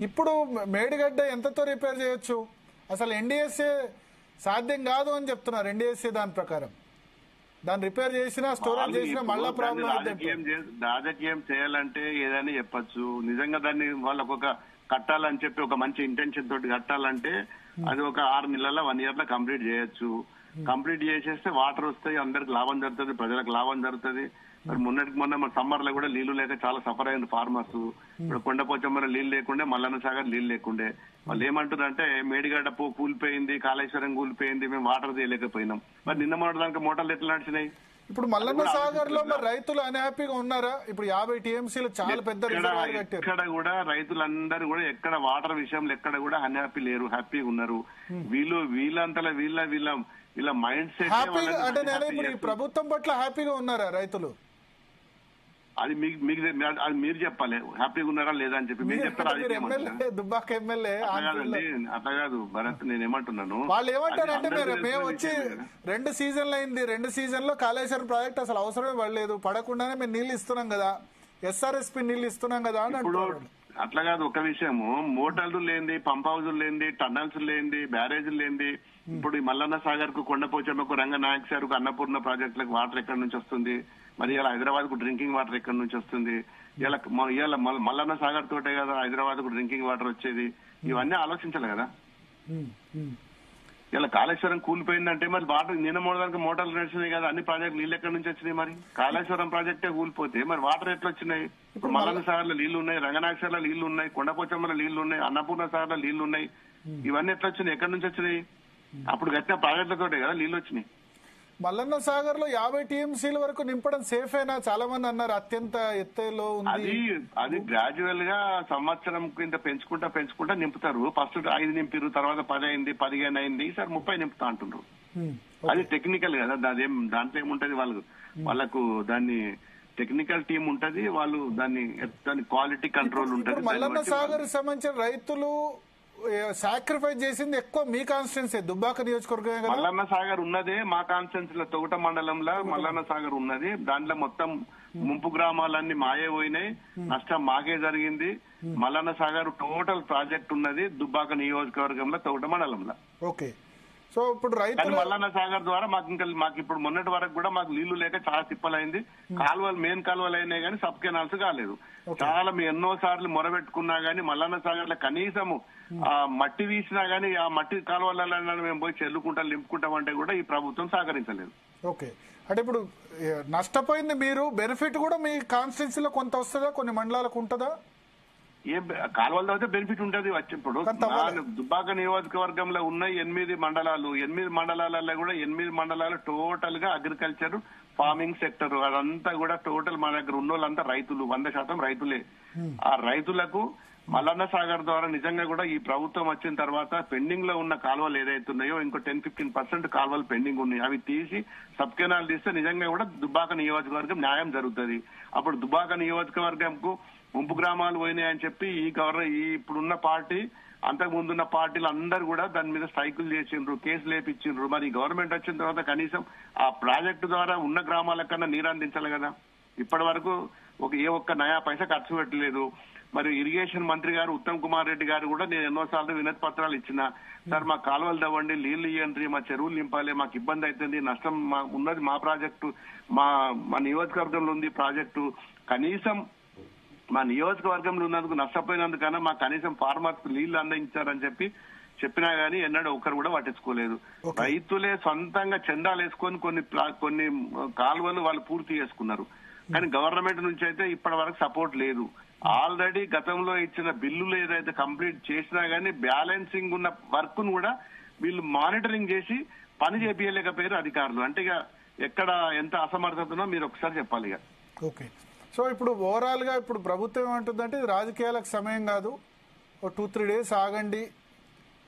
ఇప్పుడు మేడిగడ్డ ఎంతతో రిపేర్ చేయొచ్చు? అసలు ఎన్డీఎస్ఏ సాధ్యం కాదు అని చెప్తున్నారు. ఎన్డీఎస్ఏ దాని ప్రకారం దాన్ని రిపేర్ చేసినా స్టోరేజ్ చేసినా మళ్ళా ప్రాబ్లం రాజకీయం చేయాలంటే ఏదైనా చెప్పచ్చు. నిజంగా దాన్ని వాళ్ళకు ఒక కట్టాలని చెప్పి ఒక మంచి ఇంటెన్షన్ తోటి కట్టాలంటే అది ఒక 6 నెలల 1 year లో కంప్లీట్ చేయొచ్చు. కంప్లీట్ చేసేస్తే వాటర్ వస్తాయి, అందరికి లాభం జరుగుతుంది, ప్రజలకు లాభం జరుగుతుంది. మరి మొన్న మన సమ్మర్ లో కూడా నీళ్లు లేక చాలా సఫర్ అయిన ఫార్మర్స్. ఇప్పుడు కొండపోచమ్మర నీళ్లు లేకుండే, మల్లన్న సాగర్ నీళ్లు లేకుండే. వాళ్ళు ఏమంటారంటే మేడిగడ్డ కూలిపోయింది, కాళేశ్వరం కూలిపోయింది, మేము వాటర్ తీయలేకపోయినాం. మరి నిన్న మొదటి మోటార్లు ఎట్లా నడిచినాయి? ఇప్పుడు మల్లన్న సాగర్ లో మరి రైతులు అన్హ్యాపీగా ఉన్నారా? ఇప్పుడు 50 టీఎంసీలు చాలా పెద్ద రిజర్వాయర్ కట్టారు. ఇక్కడ కూడా రైతులందరూ కూడా ఎక్కడ వాటర్ విషయంలో ఎక్కడ కూడా అన్హ్యాపీ లేరు, హ్యాపీగా ఉన్నారు. వీళ్ళంతలా వీళ్ళ మైండ్ సెట్ అంటే ఇప్పుడు ఈ ప్రభుత్వం పట్ల హ్యాపీగా ఉన్నారా రైతులు? అది అది మీరు చెప్పాలి, హ్యాపీగా ఉన్నారా లేదా అని చెప్పి. మీరు చెప్తారా? దుబ్బాక ఎమ్మెల్యే అట్లా కాదు భరత్, నేను ఏమంటున్నాను, వాళ్ళు ఏమంటారంటే మేము వచ్చి 2 సీజన్లు అయింది, 2 సీజన్లో కాళేశ్వరం ప్రాజెక్ట్ అసలు అవసరమే పడలేదు, పడకుండానే మేము నీళ్లు ఇస్తున్నాం కదా, ఎస్ఆర్ఎస్పీ నీళ్లు ఇస్తున్నాం కదా అని అంటున్నారు. అట్లా కాదు, ఒక విషయము మోటార్లు లేనిది, పంప్ హౌజులు లేనిది, టన్నల్స్ లేనిది, బ్యారేజీలు లేనిది. ఇప్పుడు ఈ మల్లన్న సాగర్ కు, కొండపోచమ్మకు, రంగనాయక్ సార్ కు, అన్నపూర్ణ ప్రాజెక్టులకు వాటర్ ఎక్కడి నుంచి వస్తుంది? మరి ఇలా హైదరాబాద్ కు డ్రింకింగ్ వాటర్ ఎక్కడి నుంచి వస్తుంది? ఇలా మల్లన్న సాగర్ తోటే కదా హైదరాబాద్ కు డ్రింకింగ్ వాటర్ వచ్చేది. ఇవన్నీ ఆలోచించాలి కదా. ఇలా కాళేశ్వరం కూలిపోయిందంటే మరి వాటర్ నిన్న మోడదానికి మోటార్లు నడిచినాయి కదా, అన్ని ప్రాజెక్టులు నీళ్ళు ఎక్కడి నుంచి వచ్చినాయి? మరి కాళేశ్వరం ప్రాజెక్టే కూలిపోతే మరి వాటర్ ఎట్లా వచ్చినాయి? ఇప్పుడు మల్లన్న సాగర్ లో నీళ్లు ఉన్నాయి, రంగనాయక సాగర్ లో నీళ్లు ఉన్నాయి, కొండపోచమ్మలో నీళ్లు ఉన్నాయి, అన్నపూర్ణ సాగర్ లో నీళ్లు ఉన్నాయి. ఇవన్నీ ఎట్లా వచ్చినాయి? ఎక్కడి నుంచి వచ్చినాయి? అప్పుడు కట్టిన ప్రాజెక్టులతోటే కదా నీళ్లు వచ్చినాయి. మల్లన్న సాగర్ లో 50 టీఎంసీల వరకు నింపడం సేఫ్ అయినా చాలా మంది అన్నారు, అత్యంత ఎత్తులో ఉంది. అది గ్రాడ్యువల్ గా సంవత్సరం కింద పెంచుకుంటా నింపుతారు. ఫస్ట్ 5 నింపిరు, తర్వాత 10 అయింది, 15 అయింది, ఈసారి 30 నింపుతా అంటున్నారు. అది టెక్నికల్ కదా, దాంట్లో ఏముంటది, వాళ్ళకు దాన్ని టెక్నికల్ టీం ఉంటది, వాళ్ళు దాని క్వాలిటీ కంట్రోల్ ఉంటది. మల్లన్న సాగర్ సంబంధించిన రైతులు సాక్రిఫైస్ చేసింది ఎక్కువ మీ కాన్స్టిట్యున్సీ దుబ్బాక నియోజకవర్గం. మల్లన్న సాగర్ ఉన్నదే మా కాన్స్టిట్యున్సీ లో, తొగట మండలంలో మల్లన్న సాగర్ ఉన్నది. దాంట్లో మొత్తం ముంపు గ్రామాలన్నీ మాయే పోయినాయి, నష్టం మాకే జరిగింది. మల్లన్న సాగర్ టోటల్ ప్రాజెక్ట్ ఉన్నది దుబ్బాక నియోజకవర్గంలో, తొగట మండలంలో. ఓకే, సో ఇప్పుడు రైతులు మల్లన్న సాగర్ ద్వారా మాకు ఇప్పుడు మొన్నటి వరకు కూడా మాకు నీళ్లు లేక చాలా తిప్పలైంది. కాలువలు మెయిన్ కాలువలు అయినాయి కానీ సబ్ కెనాల్స్ కాలేదు. చాలా మేము ఎన్నో సార్లు మొరబెట్టుకున్నా గానీ మల్లన్న సాగర్ లో కనీసము ఆ మట్టి తీసినా గానీ ఆ మట్టి కాలువలలో మేము పోయి చెల్లుకుంటా నింపుకుంటామంటే కూడా ఈ ప్రభుత్వం సహకరించలేదు. ఓకే, అంటే ఇప్పుడు నష్టపోయింది మీరు, బెనిఫిట్ కూడా మీ కాన్స్టిట్యున్సీలో కొంత వస్తుందా, కొన్ని మండలాలకు ఉంటుందా? ఏ కాలువల అయితే బెనిఫిట్ ఉంటది. వచ్చినప్పుడు దుబ్బాక నియోజకవర్గంలో ఉన్న 8 మండలాలు, 8 మండలాలలో కూడా 8 మండలాలు టోటల్ గా అగ్రికల్చర్ ఫార్మింగ్ సెక్టర్, అదంతా కూడా టోటల్ మన దగ్గర ఉన్న వాళ్ళంతా రైతులు, 100% రైతులే. ఆ రైతులకు మల్లన్న సాగర్ ద్వారా నిజంగా కూడా ఈ ప్రభుత్వం వచ్చిన తర్వాత పెండింగ్ లో ఉన్న కాలువలు ఏదైతున్నాయో ఇంకో 10-15% కాలువలు పెండింగ్ ఉన్నాయి, అవి తీసి సబ్ కెనాల్ తీస్తే నిజంగా కూడా దుబ్బాక నియోజకవర్గం న్యాయం జరుగుతుంది. అప్పుడు దుబ్బాక నియోజకవర్గంకు ముంపు గ్రామాలు పోయినాయని చెప్పి ఇప్పుడున్న పార్టీ, అంతకు ముందున్న పార్టీలు అందరూ కూడా దాని మీద స్ట్రైకులు చేసిండ్రు, కేసులు లేపించిండ్రు. మరి గవర్నమెంట్ వచ్చిన తర్వాత కనీసం ఆ ప్రాజెక్టు ద్వారా ఉన్న గ్రామాల కన్నా నీరు అందించాలి కదా. ఇప్పటి వరకు ఏ ఒక్క నయా పైసా ఖర్చు పెట్టలేదు. మరి ఇరిగేషన్ మంత్రి గారు ఉత్తమ్ కుమార్ రెడ్డి గారు కూడా నేను ఎన్నోసార్లు వినతి పత్రాలు ఇచ్చిన, సార్ మా కాలువలు తవ్వండి, నీళ్లు ఇవ్వండి, మా చెరువులు నింపాలి, మాకు ఇబ్బంది అవుతుంది, నష్టం ఉన్నది మా ప్రాజెక్టు, మా నియోజకవర్గంలో ఉంది ప్రాజెక్టు, కనీసం మా నియోజకవర్గంలో ఉన్నందుకు నష్టపోయినందుకన్నా మా కనీసం ఫార్మర్స్ నీళ్లు అందించారని చెప్పినా గానీ ఎన్నడూ ఒక్కరు కూడా పట్టించుకోలేదు. రైతులే సొంతంగా చందాలు వేసుకొని కొన్ని కాలువలు వాళ్ళు పూర్తి చేసుకున్నారు. కానీ గవర్నమెంట్ నుంచి అయితే ఇప్పటి వరకు సపోర్ట్ లేదు. ఆల్రెడీ గతంలో ఇచ్చిన బిల్లులు ఏదైతే కంప్లీట్ చేసినా గానీ బ్యాలెన్సింగ్ ఉన్న వర్క్ ను కూడా వీళ్ళు మానిటరింగ్ చేసి పని చేపియలేకపోయారు అధికారులు. అంటే ఇక ఎక్కడ ఎంత అసమర్థతనో మీరు ఒకసారి చెప్పాలి ఇక. ఓకే, సో ఇప్పుడు ఓవరాల్ గా ఇప్పుడు ప్రభుత్వం ఏమంటుందంటే ఇది రాజకీయాలకు సమయం కాదు, 2-3 days ఆగండి,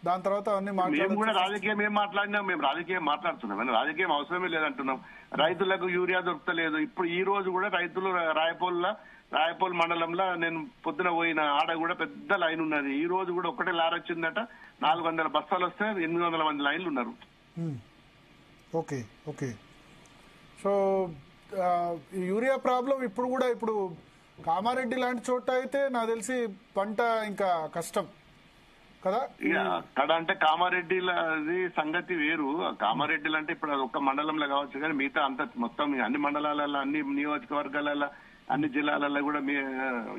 దాని తర్వాత అన్ని మేము కూడా రాజకీయం ఏం మాట్లాడినా మేము రాజకీయం మాట్లాడుతున్నాం, రాజకీయం అవసరమే లేదంటున్నాం. రైతులకు యూరియా దొరకలేదు. ఇప్పుడు ఈ రోజు కూడా రైతులు రాయపోల్ మండలంలో నేను పొద్దున పోయిన ఆడ కూడా పెద్ద లైన్ ఉన్నది. ఈ రోజు కూడా ఒకటే లారీ వచ్చిందట, 400 బస్తాలు వస్తే 800 మంది లైన్లు ఉన్నారు. Okay okay, so urea problem ఇప్పుడు కామారెడ్డి లాంటి చోట అయితే నాకు తెలిసి పంట ఇంకా కష్టం కదా. అక్కడ అంటే కామారెడ్డిలది సంగతి వేరు. కామారెడ్డిలు అంటే ఇప్పుడు అది ఒక్క మండలంలో కావచ్చు, కానీ మిగతా అంత మొత్తం అన్ని మండలాలలో, అన్ని నియోజకవర్గాలలో, అన్ని జిల్లాలలో కూడా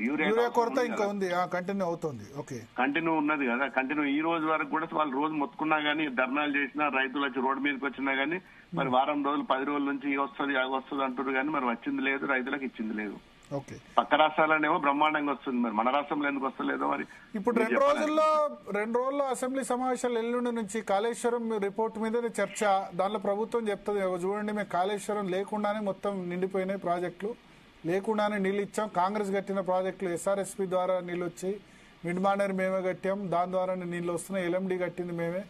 యూరియా కొరత ఇంకా ఉంది, కంటిన్యూ అవుతుంది. ఓకే, కంటిన్యూ ఉన్నది కదా. కంటిన్యూ ఈ రోజు వరకు కూడా వాళ్ళు రోజు మొత్తుకున్నా గానీ, ధర్నాలు చేసినా, రైతులు వచ్చి రోడ్డు మీదకి వచ్చినా గానీ, మరి వారం రోజులు 10 రోజుల నుంచి వస్తుంది అంటారు కానీ మరి వచ్చింది లేదు, రైతులకు ఇచ్చింది లేదు. పక్క రాష్ట్రాలనేమో బ్రహ్మాండంగా వస్తుంది, మరి మన రాష్ట్రంలో ఎందుకు వస్తలేదో మరి. ఇప్పుడు 2 రోజుల్లో అసెంబ్లీ సమావేశాలు ఎల్లుండి నుంచి కాళేశ్వరం రిపోర్ట్ మీద చర్చ. దానిలో ప్రభుత్వం చెప్తుంది, చూడండి మేము కాళేశ్వరం లేకుండానే మొత్తం నిండిపోయినాయి ప్రాజెక్టులు, లేకుండానే నీళ్ళు ఇచ్చాం, కాంగ్రెస్ కట్టిన ప్రాజెక్టులు ఎస్ఆర్ఎస్పీ ద్వారా నీళ్ళు వచ్చాయి, మిడ్ మానేర్ మేమే కట్టాం, దాని ద్వారానే నీళ్ళు వస్తున్నాయి, ఎల్ఎండి కట్టింది మేమే,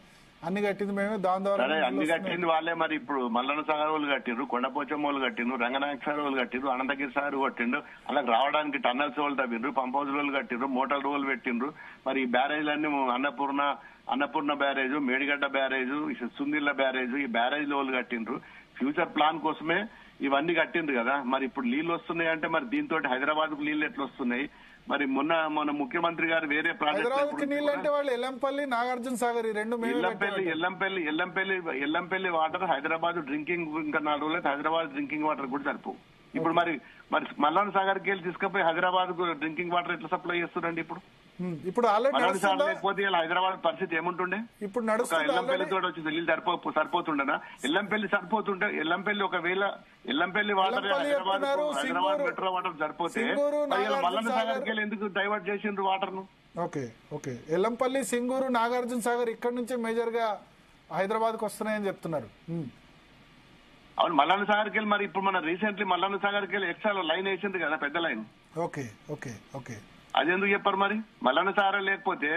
అన్ని కట్టింది మేమే, దాని ద్వారా అన్ని కట్టింది వాళ్ళే. మరి ఇప్పుడు మల్లన్న సాగర్ వాళ్ళు కట్టిండ్రు, కొండపోచమ్మ వాళ్ళు కట్టిండ్రు, రంగనాయక సాగర్ వాళ్ళు కట్టిండ్రు, అనంతగిరి సాగర్ కట్టిండ్రు, అలా రావడానికి టన్నల్స్ వాళ్ళు తవ్విండ్రు, పంప్ హౌస్ వాళ్ళు కట్టిండ్రు, మోటార్ వాళ్ళు పెట్టిండ్రు. మరి ఈ బ్యారేజ్లన్నీ Annapurna barrage, Medigadda barrage, Sundilla barrage, ఈ బ్యారేజ్ వాళ్ళు కట్టిండ్రు. ఫ్యూచర్ ప్లాన్ కోసమే ఇవన్నీ కట్టిండ్రు కదా. మరి ఇప్పుడు నీళ్లు వస్తున్నాయి అంటే మరి దీంతో హైదరాబాద్ కు నీళ్లు ఎట్లా వస్తున్నాయి? మరి మొన్న ముఖ్యమంత్రి గారు వేరే project Yellampalli, Nagarjuna Sagar, Yellampalli water Hyderabad drinking, ఇంకా 4 రోజులైతే హైదరాబాద్ డ్రింకింగ్ వాటర్ కూడా సరిపో. ఇప్పుడు మరి మల్లన్న సాగర్కి వెళ్ళి తీసుకుపోయి హైదరాబాద్ కు డ్రింకింగ్ వాటర్ ఎట్లా సప్లై చేస్తున్నారండి? ఇప్పుడు లేకపోతే హైదరాబాద్ పరిస్థితి ఏముంటుండే? ఇప్పుడు ఎల్లంపల్లి తోటి వచ్చి నీళ్ళు సరిపోతుండేనా? ఎల్లంపల్లి సరిపోతుంటే, ఒకవేళ Yellampalli water Hyderabad metro water సరిపోతే మల్లన్న సాగర్కి వెళ్ళి ఎందుకు డైవర్ట్ చేసిండ్రు వాటర్ ను? ఓకే, ఎల్లంపల్లి, సింగూరు, నాగార్జున సాగర్ ఇక్కడ నుంచే మేజర్ గా హైదరాబాద్ కు వస్తున్నాయని చెప్తున్నారు. అవును, మల్లన్న సాగర్కి వెళ్ళి మరి ఇప్పుడు మన రీసెంట్లీ మల్లన్న సాగర్కి వెళ్ళి ఎక్స్ట్రా లైన్ వేసింది కదా, పెద్ద లైన్. ఓకే, అది ఎందుకు చెప్పారు మరి? మల్లన్న సాగర్ లేకపోతే,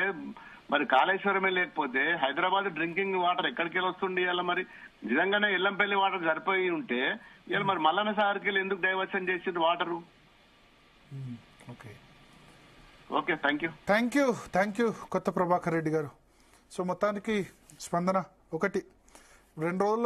మరి కాళేశ్వరమే లేకపోతే హైదరాబాద్ డ్రింకింగ్ వాటర్ ఎక్కడికి వెళ్ళి వస్తుండే? ఇలా మరి నిజంగానే ఎల్లంపల్లి వాటర్ సరిపోయి ఉంటే ఇలా మరి మల్లన్న సాగర్కి వెళ్ళి ఎందుకు డైవర్షన్ చేసిండ్రు వాటరు? ఓకే, థ్యాంక్ యూ కొత్త ప్రభాకర్ రెడ్డి గారు. సో మొత్తానికి స్పందన 1 2 రోజుల్లో